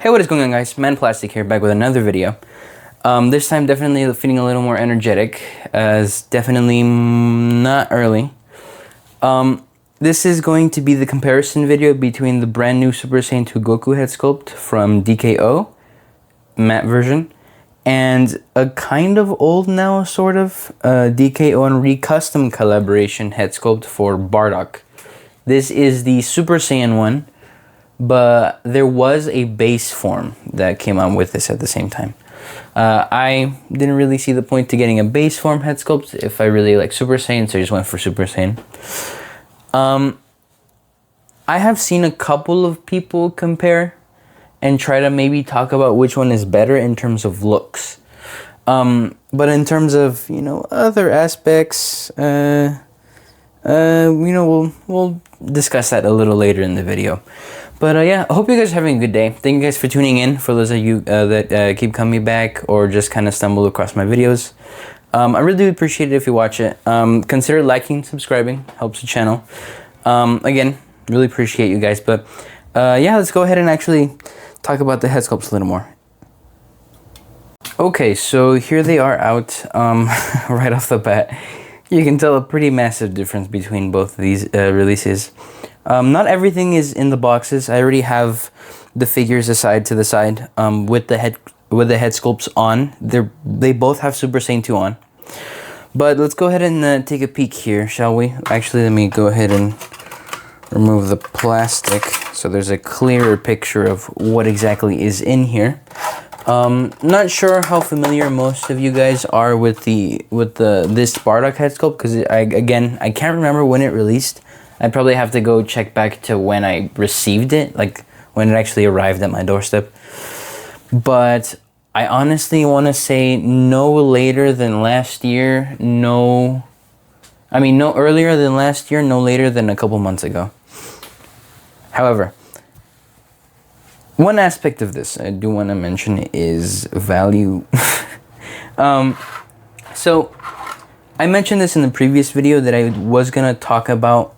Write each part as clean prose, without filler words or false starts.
Hey, what is going on, guys? Man Plastic here, back with another video. This time definitely feeling a little more energetic, as definitely not early. This is going to be the comparison video between the brand new Super Saiyan 2 Goku head sculpt from DKO, matte version, and a kind of old now, sort of, DKO and Recustom collaboration head sculpt for Bardock. This is the Super Saiyan one, but there was a base form that came out with this at the same time. I didn't really see the point to getting a base form head sculpt if I really like Super Saiyan, so I just went for Super Saiyan. I have seen a couple of people compare and try to maybe talk about which one is better in terms of looks. But in terms of, other aspects, we'll discuss that a little later in the video. But yeah, I hope you guys are having a good day. Thank you guys for tuning in. For those of you that keep coming back or just kind of stumble across my videos, I really do appreciate it if you watch it. Consider liking, subscribing, helps the channel. Again, really appreciate you guys. But yeah, let's go ahead and actually talk about the head sculpts a little more. Okay, so here they are out right off the bat. You can tell a pretty massive difference between both of these releases. Not everything is in the boxes. I already have the figures aside to the side with the head sculpts on. They both have Super Saiyan 2 on. But let's go ahead and take a peek here, shall we? Actually, let me go ahead and remove the plastic so there's a clearer picture of what exactly is in here. Not sure how familiar most of you guys are with this Bardock head sculpt, because I can't remember when it released. I'd probably have to go check back to when I received it, like when it actually arrived at my doorstep. But I honestly want to say no later than last year, no earlier than last year, no later than a couple months ago. However, one aspect of this I do want to mention is value. So I mentioned this in the previous video that I was going to talk about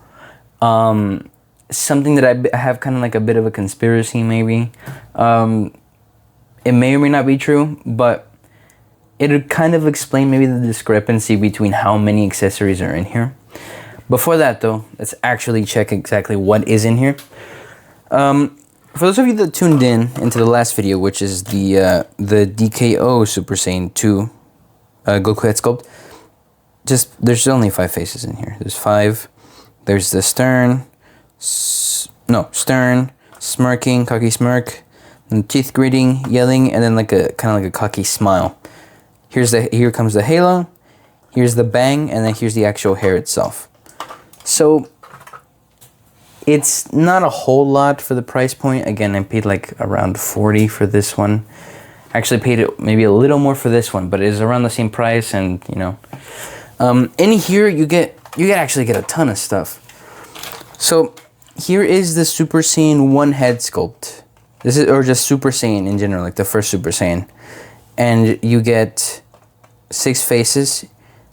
something that I have kind of like a bit of a conspiracy, maybe. It may or may not be true, but it would kind of explain maybe the discrepancy between how many accessories are in here. Before that, though, let's actually check exactly what is in here. For those of you that tuned in into the last video, which is the DKO Super Saiyan 2 Goku head sculpt, there's only 5 faces in here. There's 5. There's the stern, smirking, cocky smirk, and teeth gritting, yelling, and then kind of like a cocky smile. Here comes the halo, here's the bang, and then here's the actual hair itself. So it's not a whole lot for the price point. Again, I paid like around 40 for this one. Actually paid it maybe a little more for this one, but it is around the same price, and in here you actually get a ton of stuff. So here is the Super Saiyan 1 head sculpt. Or just Super Saiyan in general, like the first Super Saiyan. And you get 6 faces.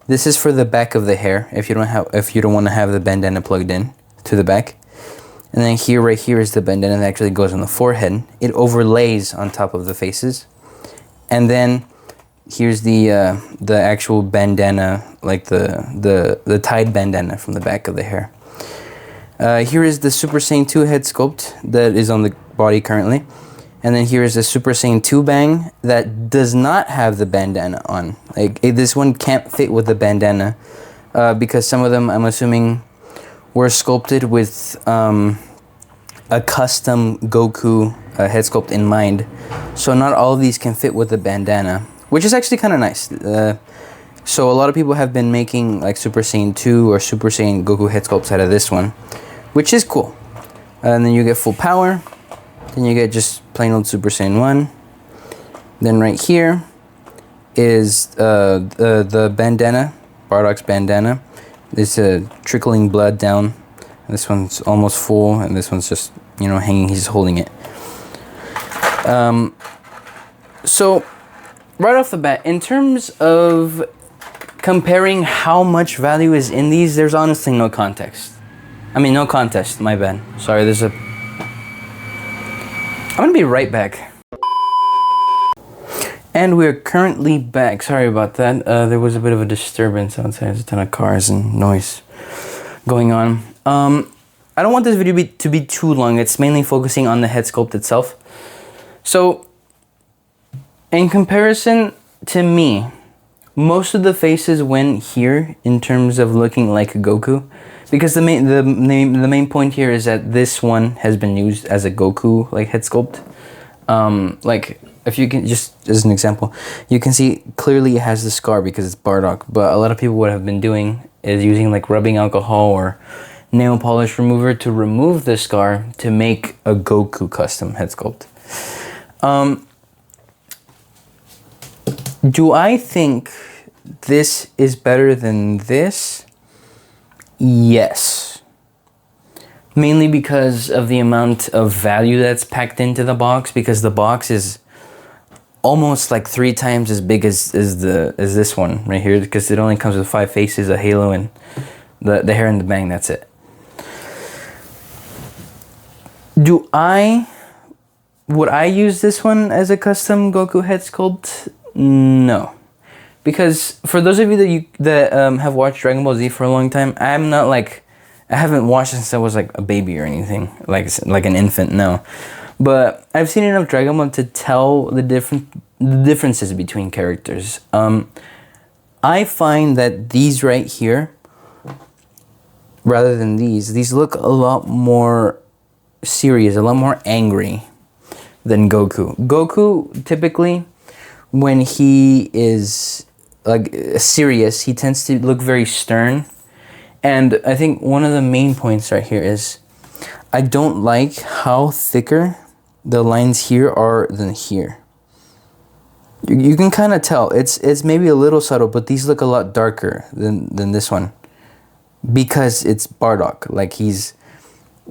This is for the back of the hair if you don't want to have the bandana plugged in to the back. And then right here is the bandana that actually goes on the forehead. It overlays on top of the faces. And then here's the actual bandana, like the tied bandana from the back of the hair. Here is the Super Saiyan 2 head sculpt that is on the body currently. And then here is the Super Saiyan 2 bang that does not have the bandana on. Like, this one can't fit with the bandana because some of them, I'm assuming, were sculpted with a custom Goku head sculpt in mind. So not all of these can fit with the bandana, which is actually kind of nice. So a lot of people have been making like Super Saiyan 2 or Super Saiyan Goku head sculpts out of this one, which is cool. And then you get full power. Then you get just plain old Super Saiyan 1. Then right here is the bandana, Bardock's bandana. There's trickling blood down. This one's almost full, and this one's just, hanging. He's holding it. So right off the bat, in terms of comparing how much value is in these, there's honestly no context. No contest, my bad. Sorry, I'm gonna be right back. And we're currently back. Sorry about that. There was a bit of a disturbance outside. There's a ton of cars and noise going on. I don't want this video to be too long. It's mainly focusing on the head sculpt itself. So, in comparison to me, most of the faces went here in terms of looking like Goku, because the main point here is that this one has been used as a Goku like head sculpt. Like, if you can, just as an example, you can see clearly it has the scar because it's Bardock, but a lot of people what have been doing is using like rubbing alcohol or nail polish remover to remove the scar to make a Goku custom head sculpt. Do I think this is better than this? Yes. Mainly because of the amount of value that's packed into the box, because the box is almost like 3 times as big as this one right here, because it only comes with 5 faces, a halo, and the hair and the bang. That's it. Would I use this one as a custom Goku head sculpt? No, because for those of you that have watched Dragon Ball Z for a long time, I haven't watched since I was like a baby or anything, like an infant. No. But I've seen enough Dragon Ball to tell the differences between characters. I find that these right here, rather than these look a lot more serious, a lot more angry than Goku. Goku, typically, when he is like serious, he tends to look very stern. And I think one of the main points right here is I don't like how thicker the lines here are than here. You can kind of tell. It's maybe a little subtle, but these look a lot darker than this one, because it's Bardock. Like, he's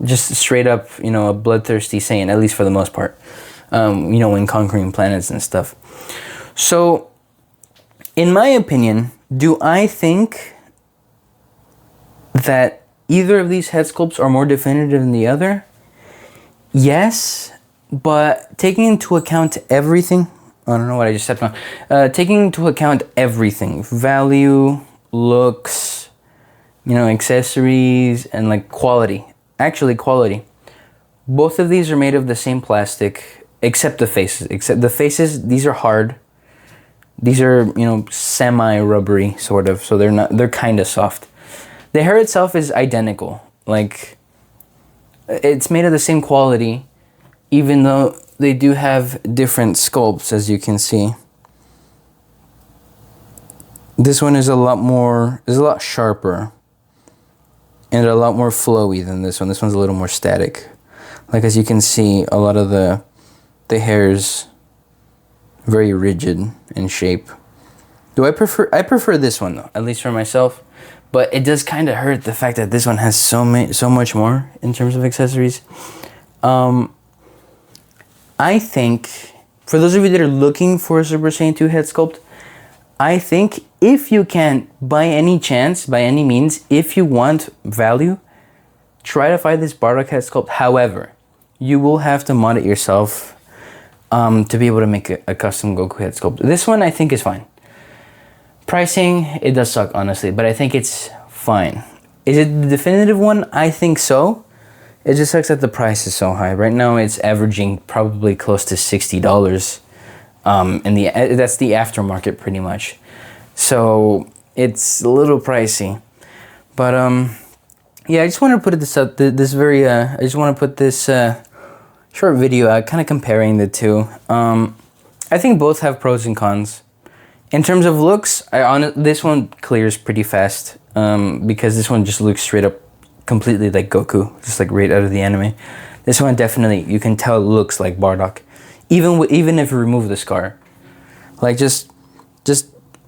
just straight up, you know, a bloodthirsty Saiyan, at least for the most part. You know, when conquering planets and stuff. So, in my opinion, do I think that either of these head sculpts are more definitive than the other? Yes. But taking into account everything, I don't know what I just said. Taking into account everything, value, looks, you know, accessories, and like quality. Actually, quality. Both of these are made of the same plastic, except the faces. Except the faces, these are hard. These are, you know, semi-rubbery, sort of. So they're kind of soft. The hair itself is identical. Like, it's made of the same quality, even though they do have different sculpts, as you can see. This one is a lot sharper and a lot more flowy than this one. This one's a little more static. Like, as you can see, a lot of the hair's very rigid in shape. I prefer this one though, at least for myself. But it does kind of hurt the fact that this one has so much more in terms of accessories. I think, for those of you that are looking for a Super Saiyan 2 head sculpt, I think if you can, by any means, if you want value, try to find this Bardock head sculpt. However, you will have to mod it yourself to be able to make a custom Goku head sculpt. This one I think is fine. Pricing, it does suck, honestly, but I think it's fine. Is it the definitive one? I think so. It just sucks that the price is so high. Right now, it's averaging probably close to $60. That's the aftermarket, pretty much. So it's a little pricey. But yeah, I just want to put this up. I just want to put this short video out, kind of comparing the two. I think both have pros and cons. In terms of looks, this one clears pretty fast, because this one just looks straight up completely like Goku, just like right out of the anime. This one definitely, you can tell, looks like Bardock, even if you remove the scar. Like, just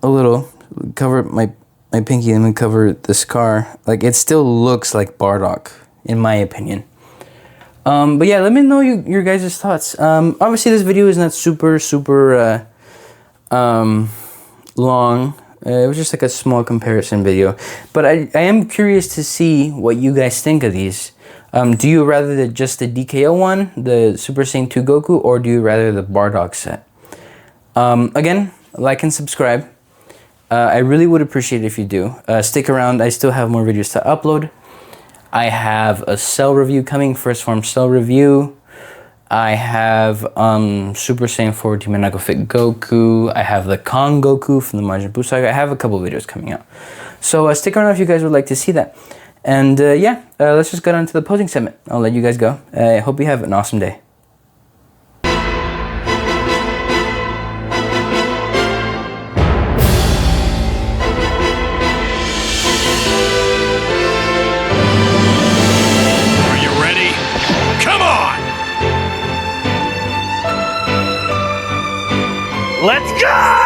a little, cover my pinky and then cover the scar. Like, it still looks like Bardock, in my opinion. But yeah, let me know your guys' thoughts. Obviously this video is not super long. It was just like a small comparison video, but I am curious to see what you guys think of these. Do you rather just the DKO one, the Super Saiyan 2 Goku, or do you rather the Bardock set? Again, like and subscribe. I really would appreciate it if you do. Stick around, I still have more videos to upload. I have a cell review coming, first form cell review. I have Super Saiyan 4 Demon Knuckle Fit Goku. I have the Kong Goku from the Majin Buu Saga. I have a couple videos coming out. So stick around if you guys would like to see that. And yeah, let's just get on to the posing segment. I'll let you guys go. I hope you have an awesome day. Let's go!